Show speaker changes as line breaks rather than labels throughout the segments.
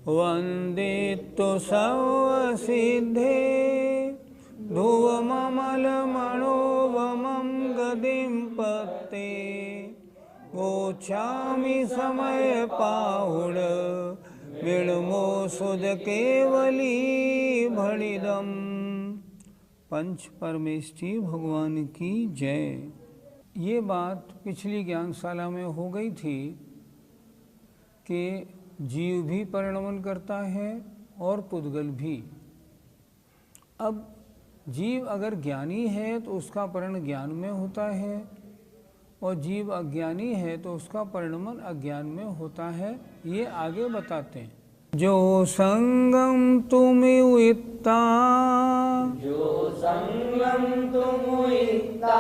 वन्दितो सर्वसिद्धे ध्रुवममलमणोवमं गदिं पते गोच्छामि समय पाहुड विणमो सुध केवली भणिदम। पंच परमेष्ठी भगवान की जय। ये बात पिछली ज्ञानशाला में हो गई थी कि जीव भी परिणमन करता है और पुद्गल भी। अब जीव अगर ज्ञानी है तो उसका परिणमन ज्ञान में होता है, और जीव अज्ञानी है तो उसका परिणमन अज्ञान में होता है। ये आगे बताते हैं। जो संगम तुम वित्ता,
जो संगम तुम वित्ता,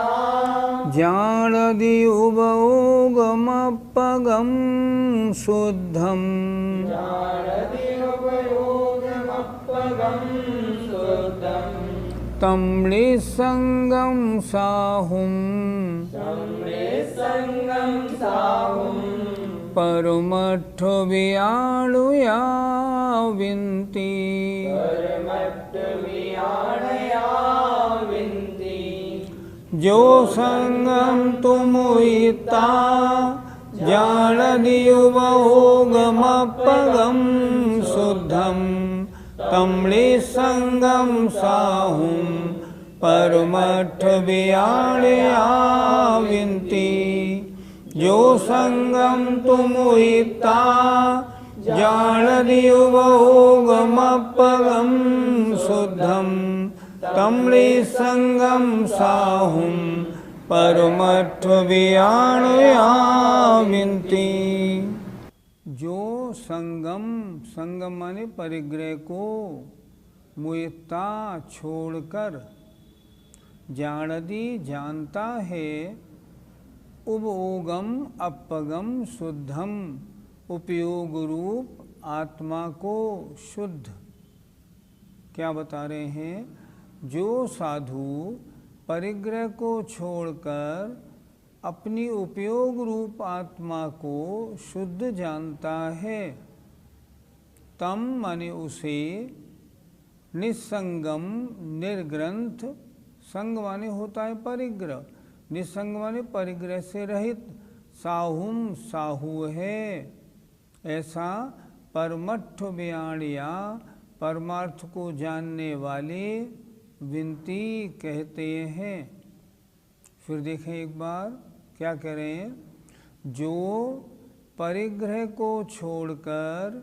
जानदि उभयोगमपगम शुद्धम,
जानदि उभयोगमपगम शुद्धम,
तम निसंगम साहुम,
संगम साहुम,
परमठ वियाणुया विंती,
परमट्ठ वियाणया विंती।
जो संगम तुम वित्ता, जानदि उभयोगमपगम शुद्धम, तम निसंगम साहुम, परमठ वियाणया विंती। जो संगम तुम वित्ता, जानदि उभयोगमपगम शुद्धम, तम निसंगम साहुम, परमठ वियाणया विंती। जो संगम, संगम माने परिग्रह को, मुयता छोड़कर, जानदि जानता है, उपयोगम अपगम शुद्धम, उपयोग रूप आत्मा को शुद्ध। क्या बता रहे हैं? जो साधु परिग्रह को छोड़कर अपनी उपयोग रूप आत्मा को शुद्ध जानता है, तम माने उसे, निसंगम निर्ग्रंथ, संग माने होता है परिग्रह, निसंग माने परिग्रह से रहित, साहुम साहु है, ऐसा परमट्ठ वियाणिया परमार्थ को जानने वाले विनती कहते हैं। फिर देखें एक बार क्या कह रहे हैं। जो परिग्रह को छोड़कर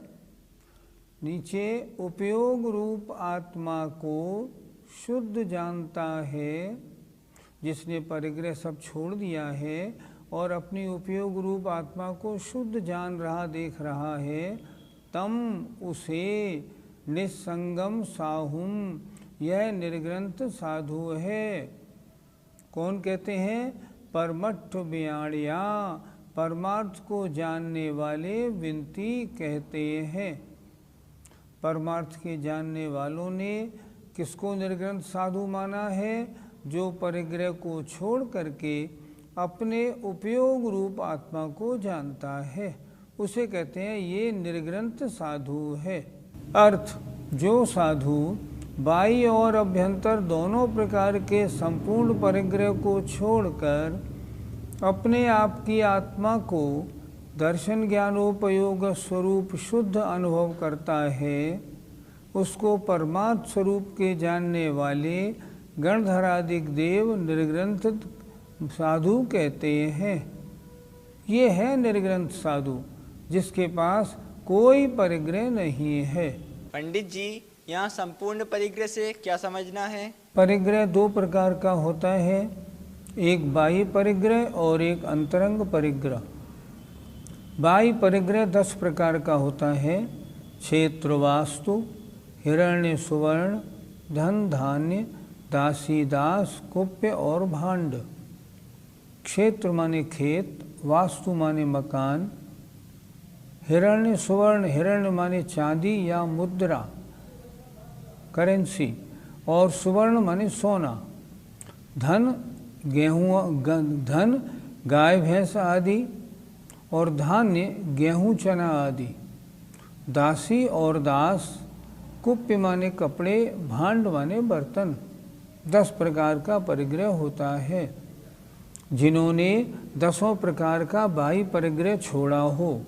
नीचे उपयोग रूप आत्मा को शुद्ध जानता है, जिसने परिग्रह सब छोड़ दिया है और अपनी उपयोग रूप आत्मा को शुद्ध जान रहा देख रहा है, तम उसे निसंगम साहुम, यह निर्ग्रंथ साधु है। कौन कहते हैं? परमट्ठ वियाणिया, परमार्थ को जानने वाले विनती कहते हैं। परमार्थ के जानने वालों ने किसको निर्ग्रंथ साधु माना है? जो परिग्रह को छोड़ करके अपने उपयोग रूप आत्मा को जानता है, उसे कहते हैं ये निर्ग्रंथ साधु है। अर्थ, जो साधु बाह्य और अभ्यंतर दोनों प्रकार के संपूर्ण परिग्रह को छोड़कर अपने आप की आत्मा को दर्शन ज्ञानोपयोग स्वरूप शुद्ध अनुभव करता है, उसको परमार्थ स्वरूप के जानने वाले गणधरादिक देव निर्ग्रंथ साधु कहते हैं। ये है निर्ग्रंथ साधु, जिसके पास कोई परिग्रह नहीं है।
पंडित जी, यहाँ संपूर्ण परिग्रह से क्या समझना है?
परिग्रह दो प्रकार का होता है। एक बाह्य परिग्रह और एक अंतरंग परिग्रह। बाह्य परिग्रह 10 प्रकार का होता है। क्षेत्र वास्तु, हिरण्य सुवर्ण, धन धान्य, दासी दास, कुप्य और भांड। क्षेत्र माने खेत, वास्तु माने मकान, हिरण्य सुवर्ण, हिरण्य माने चांदी या मुद्रा करेंसी, और सुवर्ण माने सोना। धन गेहूँ, धन गाय भैंस आदि, और धान्य गेहूँ चना आदि। दासी और दास, कुप्य माने कपड़े, भांड माने बर्तन। 10 प्रकार का परिग्रह होता है। जिन्होंने 10 प्रकार का बाह्य परिग्रह छोड़ा हो,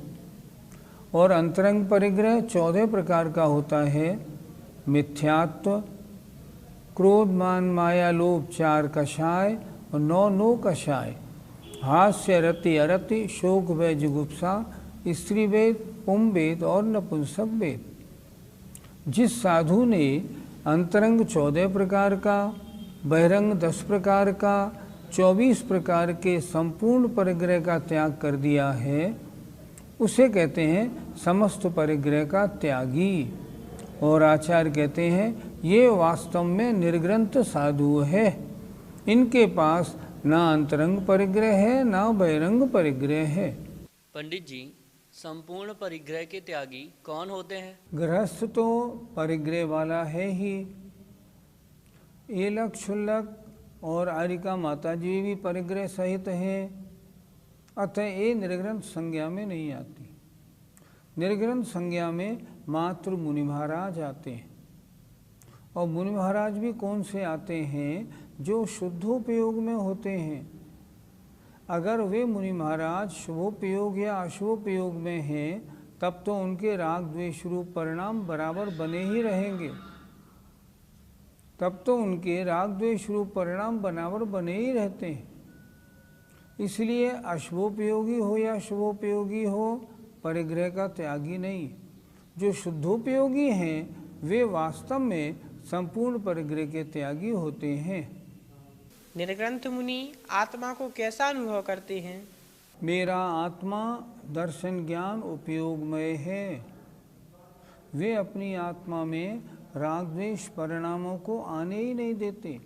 और अंतरंग परिग्रह 14 प्रकार का होता है। मिथ्यात्व, क्रोध मान माया लोभ 4 कषाय और 9 कषाय। हास्य रति अरति, शोक भय जुगुप्सा, स्त्री वेद, पुम वेद और नपुंसक वेद। जिस साधु ने अंतरंग 14 प्रकार का, बहिरंग 10 प्रकार का, 24 प्रकार के संपूर्ण परिग्रह का त्याग कर दिया है, उसे कहते हैं समस्त परिग्रह का त्यागी। और आचार्य कहते हैं ये वास्तव में निर्ग्रंथ साधु है। इनके पास ना अंतरंग परिग्रह है, ना बहिरंग परिग्रह है।
पंडित जी, संपूर्ण परिग्रह के त्यागी कौन होते हैं?
गृहस्थ तो परिग्रह वाला है ही। एलक क्षुल्लक और आरिका माता जी भी परिग्रह सहित हैं, अतः ये निर्ग्रंथ संज्ञा में नहीं आती। निर्ग्रंथ संज्ञा में मात्र मुनि महाराज आते हैं। और मुनि महाराज भी कौन से आते हैं? जो शुद्धोपयोग में होते हैं। अगर वे मुनि महाराज शुभोपयोग या अशुभोपयोग में हैं, तब तो उनके राग द्वेष रूप परिणाम बराबर बने ही रहेंगे। तब तो उनके राग द्वेष रूप परिणाम बराबर बने ही रहते हैं। इसलिए अशुभोपयोगी हो या शुभोपयोगी हो, परिग्रह का त्यागी नहीं। जो शुद्धोपयोगी हैं वे वास्तव में संपूर्ण परिग्रह के त्यागी होते हैं।
निर्ग्रंथ मुनि आत्मा को कैसा अनुभव करते हैं?
मेरा आत्मा दर्शन ज्ञान उपयोगमय है। वे अपनी आत्मा में राग द्वेष परिणामों को आने ही नहीं देते।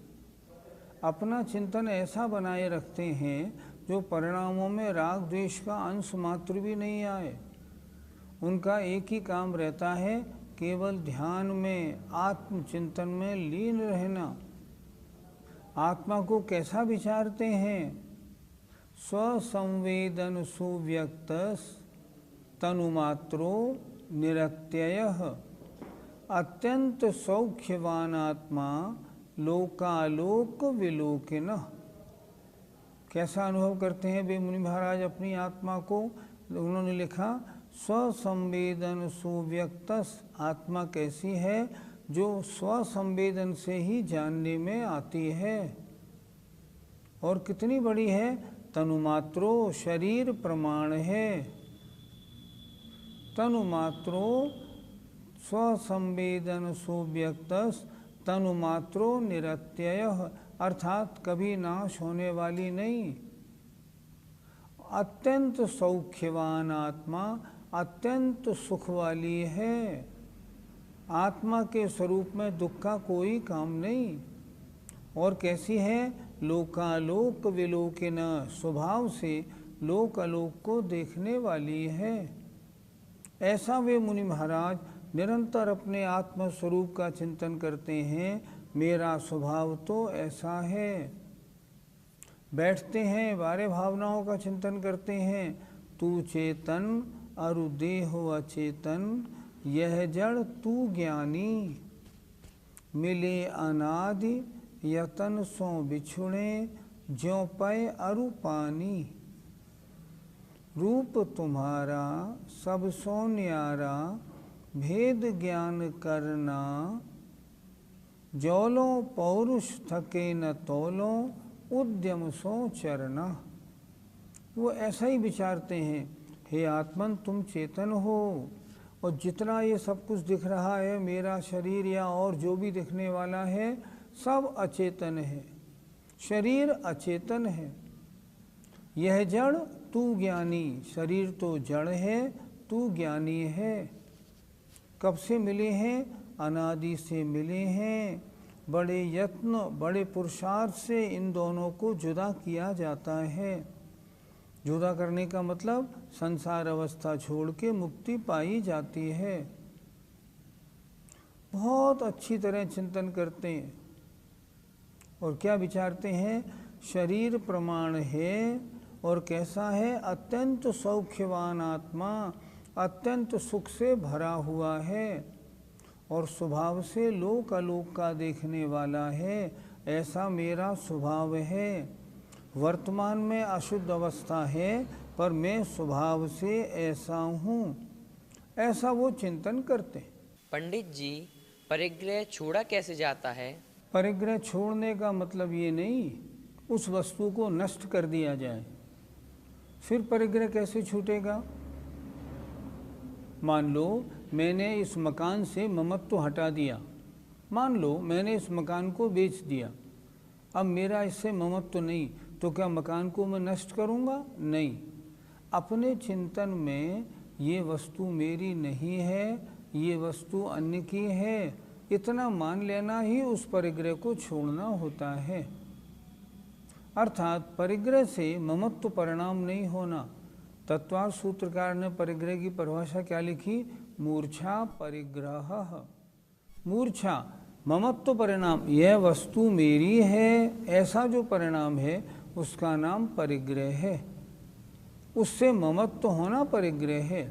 अपना चिंतन ऐसा बनाए रखते हैं जो परिणामों में राग द्वेष का अंश मात्र भी नहीं आए। उनका एक ही काम रहता है, केवल ध्यान में, आत्मचिंतन में लीन रहना। आत्मा को कैसा विचारते हैं? स्वसंवेदन सुव्यक्तस् तनुमात्रो निरत्ययः अत्यंत सौख्यवान आत्मा लोकालोक विलोकिनः। कैसा अनुभव करते हैं वे मुनि महाराज अपनी आत्मा को? उन्होंने लिखा स्वसंवेदन सुव्यक्तस्। आत्मा कैसी है? जो स्वसंवेदन से ही जानने में आती है। और कितनी बड़ी है? तनुमात्रो, शरीर प्रमाण है। तनुमात्रो स्वसंवेदन सुव्यक्तस् तनुमात्रो निरत्ययः, अर्थात कभी नाश होने वाली नहीं। अत्यंत सौख्यवान आत्मा अत्यंत सुख वाली है। आत्मा के स्वरूप में दुख का कोई काम नहीं। और कैसी है? लोकालोक विलोकिन, स्वभाव से लोक आलोक को देखने वाली है। ऐसा वे मुनि महाराज निरंतर अपने आत्म स्वरूप का चिंतन करते हैं। मेरा स्वभाव तो ऐसा है। बैठते हैं, बारे भावनाओं का चिंतन करते हैं। तू चेतन अरु देहो अचेतन, यह जड़ तू ज्ञानी। मिले अनादि यतन सो बिछुड़े, ज्यों पय अरु पानी। रूप तुम्हारा सब सो न्यारा, भेद ज्ञान करना। जौलो पौरुष थके न तौलो, उद्यम सो चरना। वो ऐसा ही विचारते हैं, हे आत्मन तुम चेतन हो, और जितना ये सब कुछ दिख रहा है, मेरा शरीर या और जो भी दिखने वाला है, सब अचेतन है। शरीर अचेतन है, यह जड़ तू ज्ञानी। शरीर तो जड़ है, तू ज्ञानी है। कब से मिले हैं? अनादि से मिले हैं। बड़े यत्न बड़े पुरुषार्थ से इन दोनों को जुदा किया जाता है। जुदा करने का मतलब संसार अवस्था छोड़ के मुक्ति पाई जाती है। बहुत अच्छी तरह चिंतन करते हैं और क्या विचारते हैं? शरीर प्रमाण है और कैसा है? अत्यंत सौख्यवान आत्मा, अत्यंत सुख से भरा हुआ है और स्वभाव से लोक अलोक का देखने वाला है। ऐसा मेरा स्वभाव है। वर्तमान में अशुद्ध अवस्था है पर मैं स्वभाव से ऐसा हूँ, ऐसा वो चिंतन करते हैं।
पंडित जी, परिग्रह छोड़ा कैसे जाता है?
परिग्रह छोड़ने का मतलब ये नहीं उस वस्तु को नष्ट कर दिया जाए, फिर परिग्रह कैसे छूटेगा? मान लो मैंने इस मकान से ममत्व हटा दिया, मान लो मैंने इस मकान को बेच दिया, अब मेरा इससे ममत्व नहीं, तो क्या मकान को मैं नष्ट करूँगा? नहीं। अपने चिंतन में ये वस्तु मेरी नहीं है, ये वस्तु अन्य की है, इतना मान लेना ही उस परिग्रह को छोड़ना होता है। अर्थात परिग्रह से ममत्व परिणाम नहीं होना। तत्वार्थ सूत्रकार ने परिग्रह की परिभाषा क्या लिखी? मूर्छा परिग्रह। मूर्छा ममत्व परिणाम, यह वस्तु मेरी है, ऐसा जो परिणाम है उसका नाम परिग्रह है। उससे ममत्व होना परिग्रह है।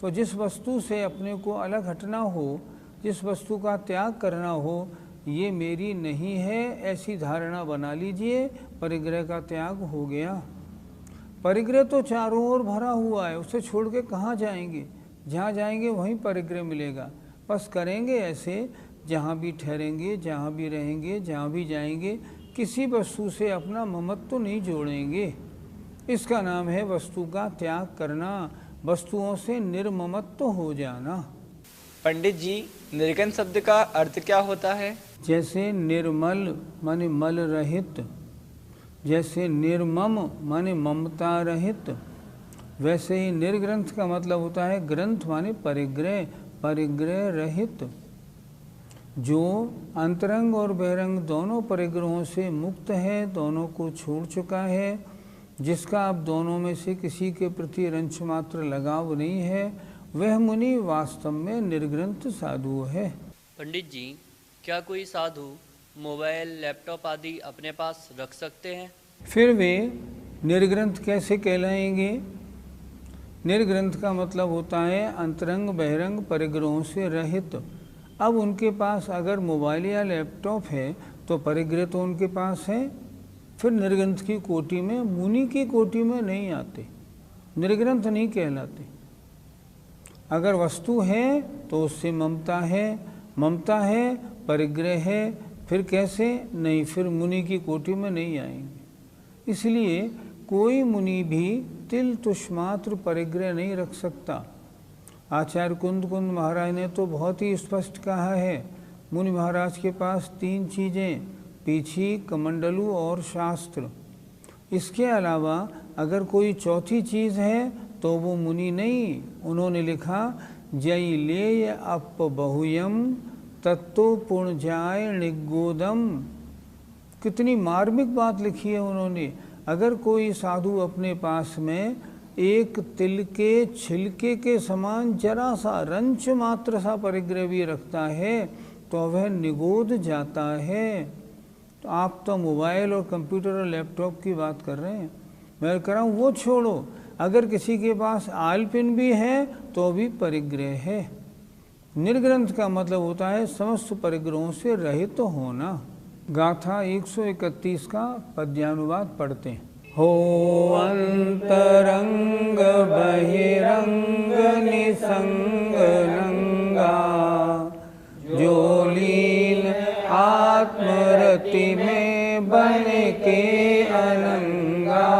तो जिस वस्तु से अपने को अलग हटना हो, जिस वस्तु का त्याग करना हो, ये मेरी नहीं है ऐसी धारणा बना लीजिए, परिग्रह का त्याग हो गया। परिग्रह तो चारों ओर भरा हुआ है, उसे छोड़ के कहाँ जाएंगे? जहाँ जाएंगे वहीं परिग्रह मिलेगा। बस करेंगे ऐसे, जहाँ भी ठहरेंगे, जहाँ भी रहेंगे, जहाँ भी जाएंगे, किसी वस्तु से अपना ममत्व नहीं जोड़ेंगे। इसका नाम है वस्तु का त्याग करना, वस्तुओं से निर्ममत्व हो जाना।
पंडित जी, निर्गुण शब्द का अर्थ क्या होता है?
जैसे निर्मल माने मल रहित, जैसे निर्मम माने ममता रहित, वैसे ही निर्ग्रंथ का मतलब होता है ग्रंथ माने परिग्रह, परिग्रह रहित। जो अंतरंग और बहिरंग दोनों परिग्रहों से मुक्त है, दोनों को छोड़ चुका है, जिसका अब दोनों में से किसी के प्रति रंच मात्र लगाव नहीं है, वह मुनि वास्तव में निर्ग्रंथ साधु है।
पंडित जी, क्या कोई साधु मोबाइल, लैपटॉप आदि अपने पास रख सकते हैं?
फिर वे निर्ग्रंथ कैसे कहलाएंगे? निर्ग्रंथ का मतलब होता है अंतरंग बहिरंग परिग्रहों से रहित। अब उनके पास अगर मोबाइल या लैपटॉप है तो परिग्रह तो उनके पास है, फिर निर्ग्रंथ की कोटि में, मुनि की कोटि में नहीं आते, निर्ग्रंथ नहीं कहलाते। अगर वस्तु है तो उससे ममता है, ममता है परिग्रह है, फिर कैसे? नहीं, फिर मुनि की कोटि में नहीं आएंगे। इसलिए कोई मुनि भी तिल तुष्मात्र परिग्रह नहीं रख सकता। आचार्य कुंद महाराज ने तो बहुत ही स्पष्ट कहा है, मुनि महाराज के पास 3 चीज़ें, पीछी, कमंडलू और शास्त्र। इसके अलावा अगर कोई चौथी चीज़ है तो वो मुनि नहीं। उन्होंने लिखा, जय ले अप बहुयम तत्तो पुण्य जाय निगोदम। कितनी मार्मिक बात लिखी है उन्होंने। अगर कोई साधु अपने पास में एक तिल के छिलके के समान जरा सा रंच मात्र सा परिग्रह भी रखता है तो वह निगोद जाता है। तो आप तो मोबाइल और कंप्यूटर और लैपटॉप की बात कर रहे हैं, मैं कह रहा हूँ वो छोड़ो, अगर किसी के पास आलपिन भी है तो भी परिग्रह है। निर्ग्रंथ का मतलब होता है समस्त परिग्रहों से रहित तो होना। गाथा 131 का पद्यानुवाद पढ़ते हैं। हो अंतरंग बहिरंग निसंग नंगा, जो लीन आत्मरति में बन के अनंगा,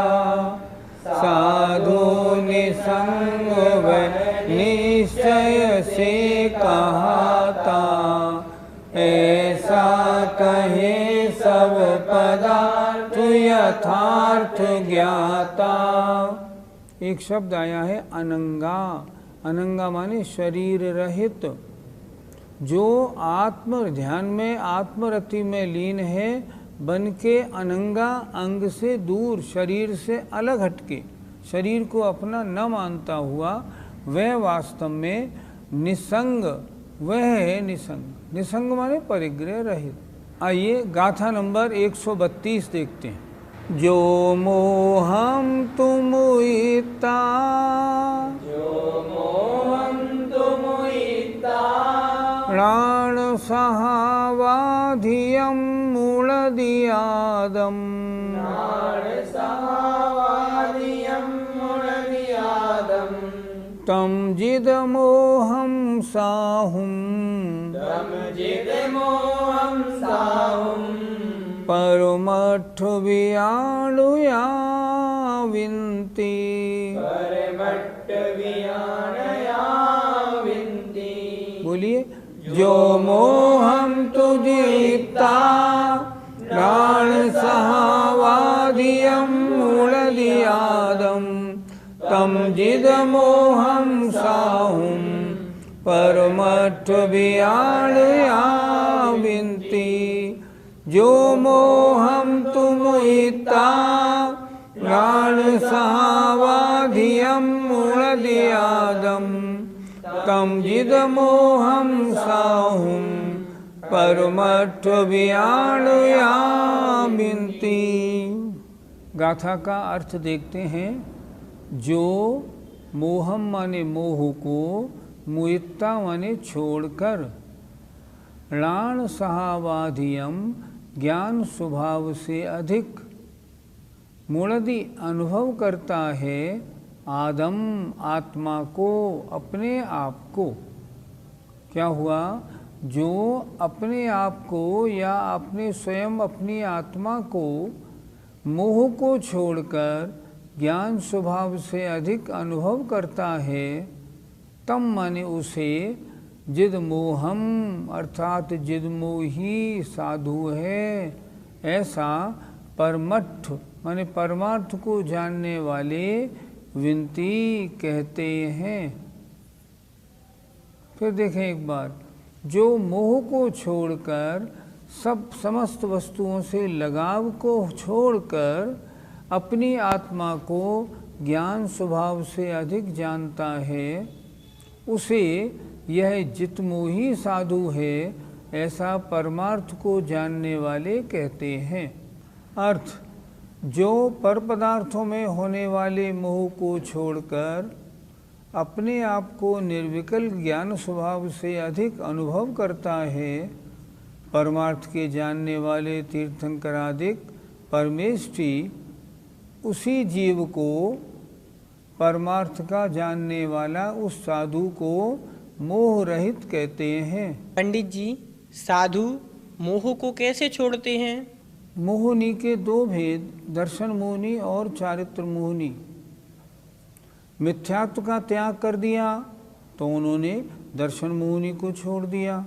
साधु निसंग व निश्चय से कहाता, ऐसा कहे सब पदार्थ यथार्थ ज्ञाता। एक शब्द आया है अनंगा। अनंगा माने शरीर रहित। जो आत्म ध्यान में आत्मरति में लीन है, बन के अनंगा, अंग से दूर, शरीर से अलग हटके, शरीर को अपना न मानता हुआ, वह वास्तव में निसंग, वह है निसंग। निसंग माने परिग्रह रहित। आइए गाथा नंबर 132 देखते हैं। जो मोहम तुमुइता,
जो मोहम तुमुइता,
प्राण सहावाधियम मूलदियादम,
प्राण सहावादियम मूलदियादम,
तम जिद मोहम साहुम,
तम जिद मोहम साहुम,
परमठ वियाणुया विनती।
परमट्ट वियाणया विनती।
बोलिए। जो मोहम तुजिता, प्राण सहावादियम मूलदियादम, तम जिद मोहम साहुम, परमठ वियाणया विनती। जो मोहम तुमुइता, प्राण सहावाधियम मूलदियादम, तम जिद मोहम साहुम, परमठ वियाणया विनती। गाथा का अर्थ देखते हैं। जो मोहम माने मोह को, मुइत्ता माने छोड़कर, प्राण सहावाधियम ज्ञान स्वभाव से अधिक, मूलधि अनुभव करता है, आदम आत्मा को, अपने आप को। क्या हुआ? जो अपने आप को या अपने स्वयं अपनी आत्मा को मोह को छोड़कर ज्ञान स्वभाव से अधिक अनुभव करता है, तम माने उसे जिद मोहम अर्थात जिद मोही साधु है, ऐसा परमठ माने परमार्थ को जानने वाले विनती कहते हैं। फिर देखें एक बार। जो मोह को छोड़कर, सब समस्त वस्तुओं से लगाव को छोड़कर अपनी आत्मा को ज्ञान स्वभाव से अधिक जानता है, उसे यह जितमोही साधु है, ऐसा परमार्थ को जानने वाले कहते हैं। अर्थ, जो पर पदार्थों में होने वाले मोह को छोड़कर अपने आप को निर्विकल्प ज्ञान स्वभाव से अधिक अनुभव करता है, परमार्थ के जानने वाले तीर्थंकरादिक परमेष्ठी उसी जीव को, परमार्थ का जानने वाला उस साधु को मोह रहित कहते हैं।
पंडित जी, साधु मोह को कैसे छोड़ते हैं?
मोहनी के दो भेद, दर्शन मोहनी और चारित्र मोहनी। मिथ्यात्व का त्याग कर दिया तो उन्होंने दर्शन मोहनी को छोड़ दिया।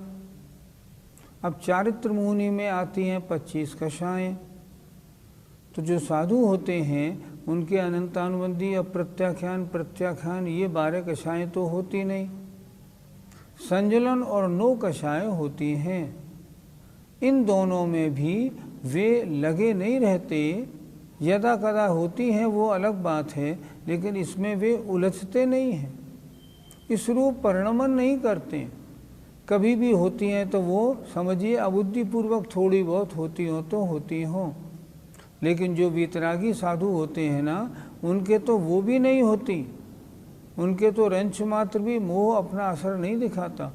अब चारित्र मोहनी में आती हैं 25 कषाएं। तो जो साधु होते हैं उनके अनंतानुबंधी अप्रत्याख्यान प्रत्याख्यान ये 12 कषाएं तो होती नहीं, संजलन और 9 कषाएं होती हैं। इन दोनों में भी वे लगे नहीं रहते, यदा कदा होती हैं वो अलग बात है, लेकिन इसमें वे उलझते नहीं हैं, इस रूप परिणमन नहीं करते। कभी भी होती हैं तो वो समझिए अबुद्धिपूर्वक थोड़ी बहुत होती हो तो होती हों, लेकिन जो वीतरागी साधु होते हैं ना, उनके तो वो भी नहीं होती, उनके तो रंच मात्र भी मोह अपना असर नहीं दिखाता।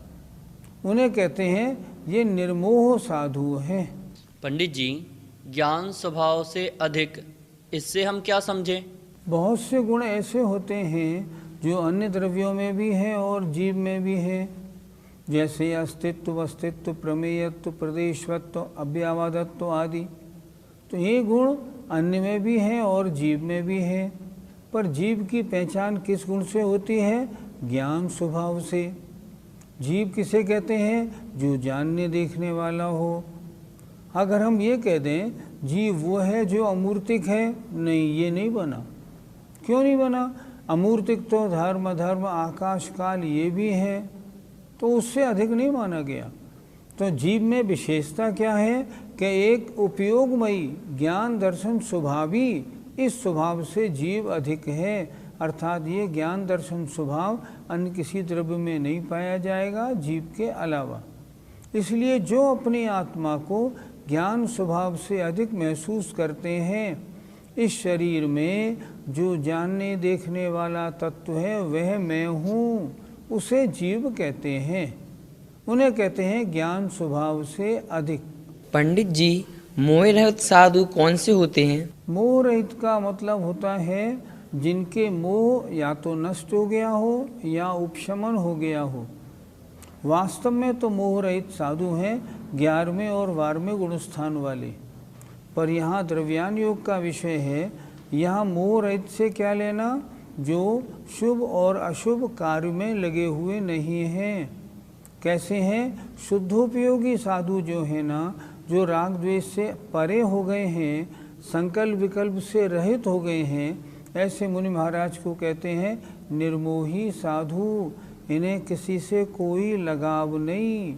उन्हें कहते हैं ये निर्मोह साधु हैं।
पंडित जी, ज्ञान स्वभाव से अधिक, इससे हम क्या समझें?
बहुत से गुण ऐसे होते हैं जो अन्य द्रव्यों में भी हैं और जीव में भी हैं, जैसे अस्तित्व, वस्तित्व, प्रमेयत्व, प्रदेशवत्व, अव्यावादत्व आदि। तो ये गुण अन्य में भी हैं और जीव में भी हैं। पर जीव की पहचान किस गुण से होती है? ज्ञान स्वभाव से। जीव किसे कहते हैं? जो जानने देखने वाला हो। अगर हम ये कह दें जीव वो है जो अमूर्तिक है? नहीं, ये नहीं बना। क्यों नहीं बना? अमूर्तिक तो धर्म, आकाश, काल ये भी है, तो उससे अधिक नहीं माना गया। तो जीव में विशेषता क्या है कि एक उपयोगमयी ज्ञान दर्शन स्वभावी, इस स्वभाव से जीव अधिक है। अर्थात ये ज्ञान दर्शन स्वभाव अन्य किसी द्रव्य में नहीं पाया जाएगा जीव के अलावा। इसलिए जो अपनी आत्मा को ज्ञान स्वभाव से अधिक महसूस करते हैं, इस शरीर में जो जानने देखने वाला तत्व है वह मैं हूँ, उसे जीव कहते हैं। उन्हें कहते हैं ज्ञान स्वभाव से अधिक।
पंडित जी, मोह रहित साधु कौन से होते हैं?
मोह रहित का मतलब होता है जिनके मोह या तो नष्ट हो गया हो या उपशमन हो गया हो। वास्तव में तो मोह रहित साधु हैं 11वें और 12वें गुणस्थान वाले, पर यहाँ द्रव्यान योग का विषय है। यहाँ मोह रहित से क्या लेना? जो शुभ और अशुभ कार्य में लगे हुए नहीं हैं। कैसे हैं? शुद्धोपयोगी साधु जो है ना, जो राग द्वेष से परे हो गए हैं, संकल्प विकल्प से रहित हो गए हैं, ऐसे मुनि महाराज को कहते हैं निर्मोही साधु। इन्हें किसी से कोई लगाव नहीं,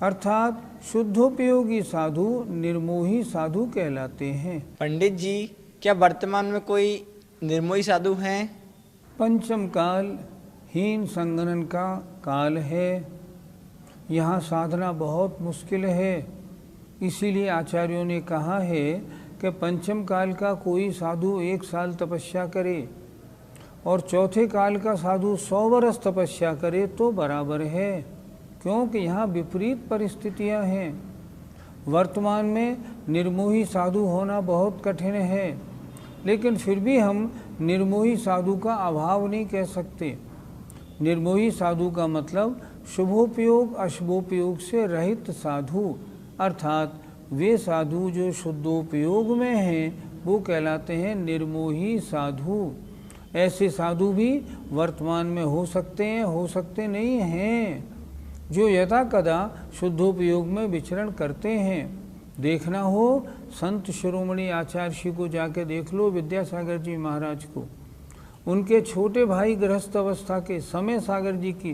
अर्थात शुद्धोपयोगी साधु निर्मोही साधु कहलाते हैं।
पंडित जी, क्या वर्तमान में कोई निर्मोही साधु हैं?
पंचम काल हीन संगणन का काल है। यहाँ साधना बहुत मुश्किल है। इसीलिए आचार्यों ने कहा है कि पंचम काल का कोई साधु 1 साल तपस्या करे और चौथे काल का साधु 100 वर्ष तपस्या करे तो बराबर है, क्योंकि यहाँ विपरीत परिस्थितियाँ हैं। वर्तमान में निर्मोही साधु होना बहुत कठिन है, लेकिन फिर भी हम निर्मोही साधु का अभाव नहीं कह सकते। निर्मोही साधु का मतलब शुभोपयोग अशुभोपयोग से रहित साधु, अर्थात वे साधु जो शुद्धोपयोग में हैं वो कहलाते हैं निर्मोही साधु। ऐसे साधु भी वर्तमान में हो सकते हैं, हो सकते नहीं हैं, जो यथा कदा शुद्धोपयोग में विचरण करते हैं। देखना हो संत शिरोमणि आचार्य श्री को जाके देख लो, विद्यासागर जी महाराज को। उनके छोटे भाई गृहस्थ अवस्था के समय सागर जी की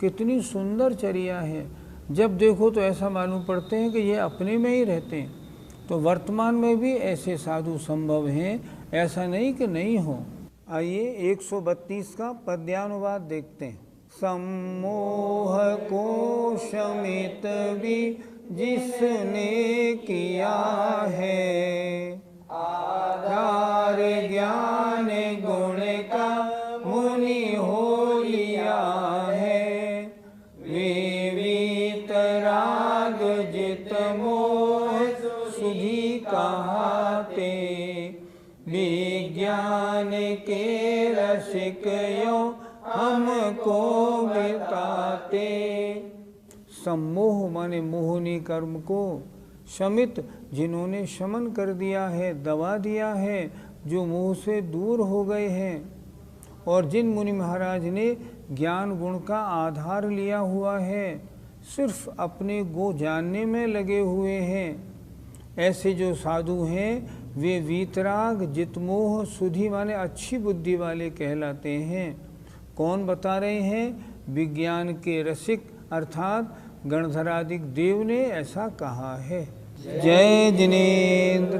कितनी सुंदर चर्या है। जब देखो तो ऐसा मालूम पड़ते हैं कि ये अपने में ही रहते हैं। तो वर्तमान में भी ऐसे साधु संभव हैं, ऐसा नहीं कि नहीं हो। आइए 132 का पद्यानुवाद देखते हैं। सम्मोह को शमित भी जिसने किया है, आधार ज्ञान गुण का मुनि हो लिया है। विवित राग जित मोह सुधी कहाते, विज्ञान के रसिक यो हमको बताते। सम्मोह माने मोहनी कर्म को, शमित जिन्होंने शमन कर दिया है, दबा दिया है, जो मोह से दूर हो गए हैं, और जिन मुनि महाराज ने ज्ञान गुण का आधार लिया हुआ है, सिर्फ अपने को जानने में लगे हुए हैं, ऐसे जो साधु हैं वे वीतराग जितमोह सुधी माने अच्छी बुद्धि वाले कहलाते हैं। कौन बता रहे हैं? विज्ञान के रसिक अर्थात गणधरादिक देव ने ऐसा कहा है। जय जिनेन्द्र।